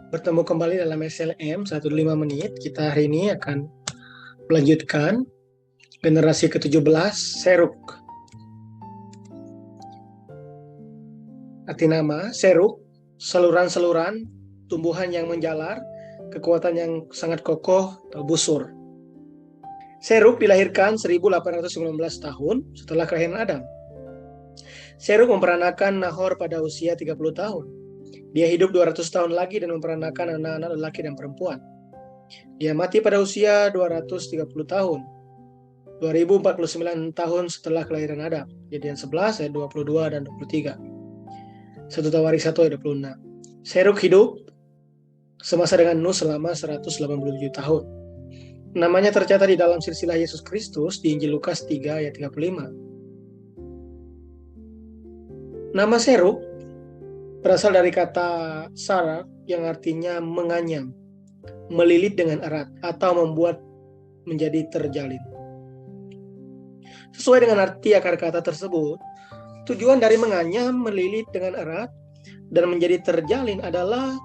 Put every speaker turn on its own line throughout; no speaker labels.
Bertemu kembali dalam SLM 1 5 menit. Kita hari ini akan melanjutkan generasi ke-17 seruk. Arti nama seruk, saluran-saluran, tumbuhan yang menjalar, kekuatan yang sangat kokoh atau busur. Seruk dilahirkan 1819 tahun setelah kelahiran Adam. Seruk memperanakan Nahor pada usia 30 tahun. Dia hidup 200 tahun lagi dan memperanakan anak-anak lelaki dan perempuan. Dia mati pada usia 230 tahun. 2049 tahun setelah kelahiran Adam. Kejadian 11 ayat 22 dan 23. 1 Tawarik 1 ayat 26. Seruk hidup semasa dengan Nuh selama 187 tahun. Namanya tercatat di dalam silsilah Yesus Kristus di Injil Lukas 3 ayat 35. Nama seruk berasal dari kata sarak yang artinya menganyam, melilit dengan erat, atau membuat menjadi terjalin. Sesuai dengan arti akar kata tersebut, tujuan dari menganyam, melilit dengan erat, dan menjadi terjalin adalah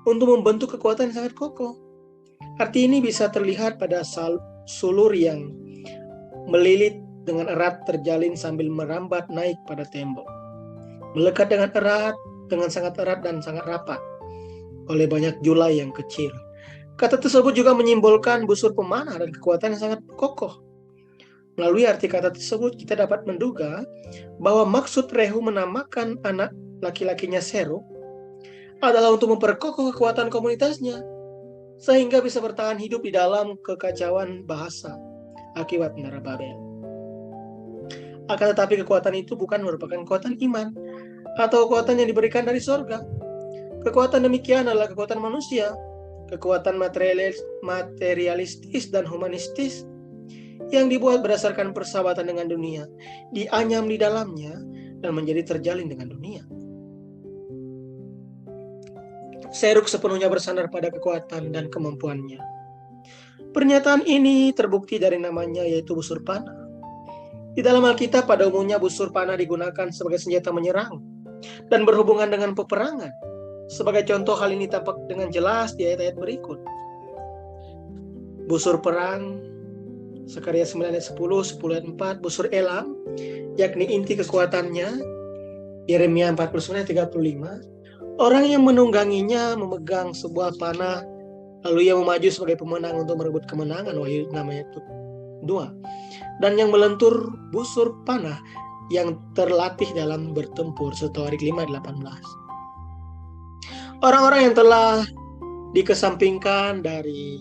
untuk membentuk kekuatan yang sangat kokoh. Arti ini bisa terlihat pada sulur yang melilit dengan erat terjalin sambil merambat naik pada tembok. Melekat dengan erat, dengan sangat erat dan sangat rapat oleh banyak julai yang kecil. Kata tersebut juga menyimbolkan busur pemanah dan kekuatan yang sangat kokoh. Melalui arti kata tersebut kita dapat menduga bahwa maksud Rehu menamakan anak laki-lakinya Seruk adalah untuk memperkokoh kekuatan komunitasnya sehingga bisa bertahan hidup di dalam kekacauan bahasa akibat menara Babel. Akan tetapi kekuatan itu bukan merupakan kekuatan iman atau kekuatan yang diberikan dari sorga. Kekuatan demikian adalah kekuatan manusia, kekuatan materialistis dan humanistis yang dibuat berdasarkan persahabatan dengan dunia, dianyam di dalamnya, dan menjadi terjalin dengan dunia. Seruk sepenuhnya bersandar pada kekuatan dan kemampuannya. Pernyataan ini terbukti dari namanya, yaitu busur panah. Di dalam Alkitab pada umumnya busur panah digunakan sebagai senjata menyerang dan berhubungan dengan peperangan. Sebagai contoh hal ini tampak dengan jelas di ayat-ayat berikut. Busur perang, Sakaria 9 ayat 10, 10 ayat 4, busur elam, yakni inti kekuatannya, Yeremia 49 ayat 35. Orang yang menungganginya memegang sebuah panah, lalu ia memaju sebagai pemenang untuk merebut kemenangan, Wahyu namanya itu 2. Dan yang melentur busur panah yang terlatih dalam bertempur, 1 Tawarik 5 ayat 18. Orang-orang yang telah dikesampingkan dari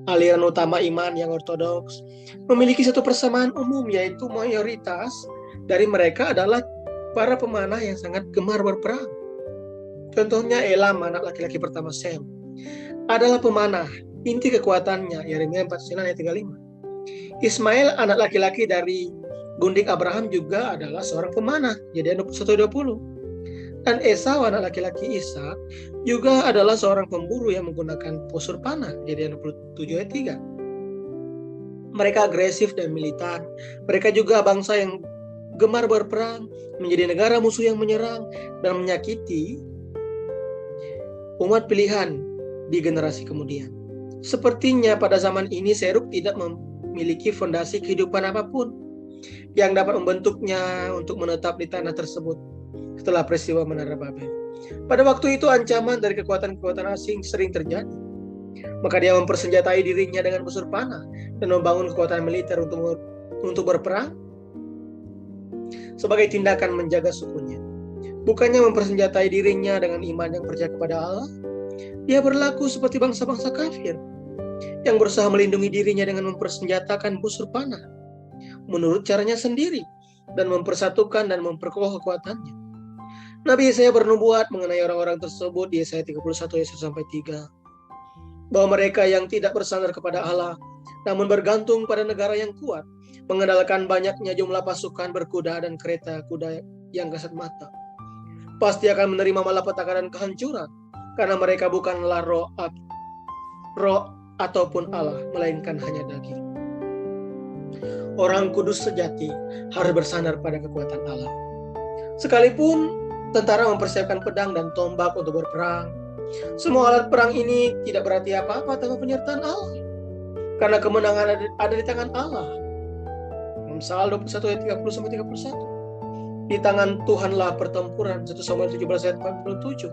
aliran utama iman yang ortodoks memiliki satu persamaan umum, yaitu mayoritas dari mereka adalah para pemanah yang sangat gemar berperang. Contohnya Elam, anak laki-laki pertama Sem, adalah pemanah. Inti kekuatannya, Yeremia 49 ayat 35. Ismail, anak laki-laki dari gundik Abraham, juga adalah seorang pemanah, Kejadian 21:20. Dan Esau, anak laki-laki Ishak, juga adalah seorang pemburu yang menggunakan busur panah, Kejadian 27 ayat 3. Mereka agresif dan militan. Mereka juga bangsa yang gemar berperang, menjadi negara musuh yang menyerang dan menyakiti umat pilihan di generasi kemudian. Sepertinya pada zaman ini Seruk tidak memiliki fondasi kehidupan apapun yang dapat membentuknya untuk menetap di tanah tersebut setelah peristiwa menara Babel. Pada waktu itu ancaman dari kekuatan-kekuatan asing sering terjadi. Maka dia mempersenjatai dirinya dengan busur panah dan membangun kekuatan militer untuk berperang sebagai tindakan menjaga sukunya. Bukannya mempersenjatai dirinya dengan iman yang percaya kepada Allah, dia berlaku seperti bangsa-bangsa kafir yang berusaha melindungi dirinya dengan mempersenjatakan busur panah menurut caranya sendiri dan mempersatukan dan memperkokoh kekuatannya. Nabi Yesaya bernubuat mengenai orang-orang tersebut di Yesaya 31 ayat 1-3, bahwa mereka yang tidak bersandar kepada Allah namun bergantung pada negara yang kuat, mengandalkan banyaknya jumlah pasukan berkuda dan kereta kuda yang kasat mata, pasti akan menerima malapetaka dan kehancuran, karena mereka bukanlah roh ataupun Allah, melainkan hanya daging. Orang kudus sejati harus bersandar pada kekuatan Allah. Sekalipun tentara mempersiapkan pedang dan tombak untuk berperang, Semua alat perang ini tidak berarti apa-apa tanpa penyertaan Allah. Karena kemenangan ada di tangan Allah. Amsal 21 ayat 30-31. Di tangan Tuhanlah pertempuran. 1 Samuel 17 ayat 47.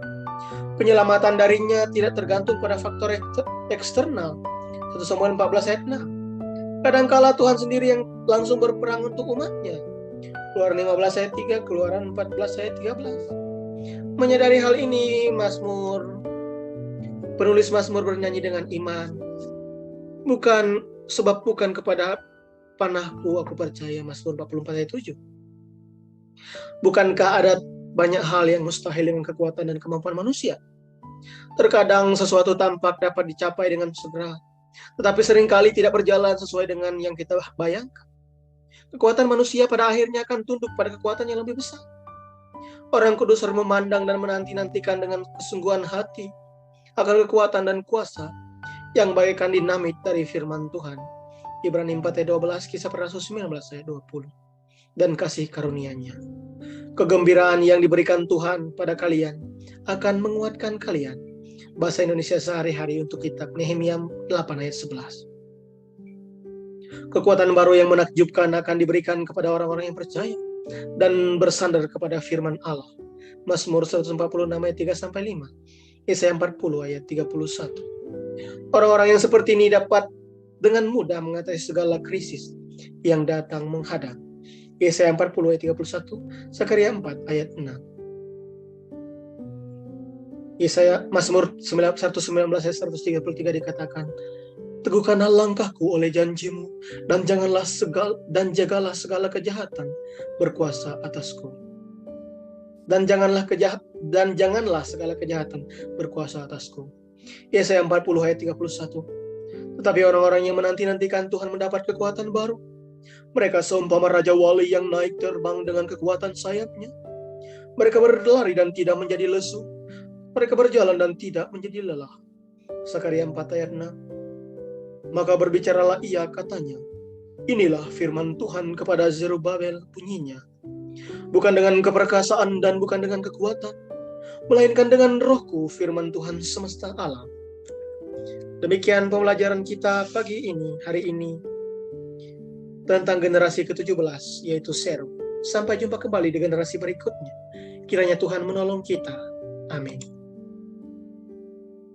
Penyelamatan darinya tidak tergantung pada faktor eksternal. 1 Samuel 14 ayat 6. Kadangkala Tuhan sendiri yang langsung berperang untuk umatnya. Keluaran 15 ayat 3, Keluaran 14 ayat 13. Menyadari hal ini, penulis Mazmur bernyanyi dengan iman. Bukan kepada panahku aku percaya, Mazmur 44 ayat 7. Bukankah ada banyak hal yang mustahil dengan kekuatan dan kemampuan manusia? Terkadang sesuatu tampak dapat dicapai dengan segera, tetapi seringkali tidak berjalan sesuai dengan yang kita bayangkan. Kekuatan manusia pada akhirnya akan tunduk pada kekuatan yang lebih besar. Orang kudus harus memandang dan menanti-nantikan dengan kesungguhan hati akan kekuatan dan kuasa yang bagaikan dinamit dari firman Tuhan. Ibrani 4 ayat 12, Kisah para Rasul 19 ayat 20. Dan kasih karunia-Nya. Kegembiraan yang diberikan Tuhan pada kalian akan menguatkan kalian. Bahasa Indonesia sehari-hari untuk kitab Nehemia 8 ayat 11. Kekuatan baru yang menakjubkan akan diberikan kepada orang-orang yang percaya dan bersandar kepada firman Allah. Mazmur 146 ayat 3-5. Yesaya 40 ayat 31. Orang-orang yang seperti ini dapat dengan mudah mengatasi segala krisis yang datang menghadang. Yesaya 40 ayat 31, Zakaria 4 ayat 6. Mazmur 119 ayat 133 dikatakan, teguhkanlah langkahku oleh janjimu, dan jagalah segala kejahatan berkuasa atasku. Dan janganlah segala kejahatan berkuasa atasku. Yesaya 40 ayat 31. Tetapi orang-orang yang menanti-nantikan Tuhan mendapat kekuatan baru. Mereka seumpama Raja Wali yang naik terbang dengan kekuatan sayapnya. Mereka berlari dan tidak menjadi lesu. Mereka berjalan dan tidak menjadi lelah. Zakaria 4 ayat 6. Maka berbicaralah ia, katanya, inilah firman Tuhan kepada Zerubabel bunyinya. Bukan dengan keperkasaan dan bukan dengan kekuatan, melainkan dengan rohku, firman Tuhan semesta alam. Demikian pembelajaran kita hari ini tentang generasi ke-17, yaitu Serug. Sampai jumpa kembali di generasi berikutnya. Kiranya Tuhan menolong kita. Amin.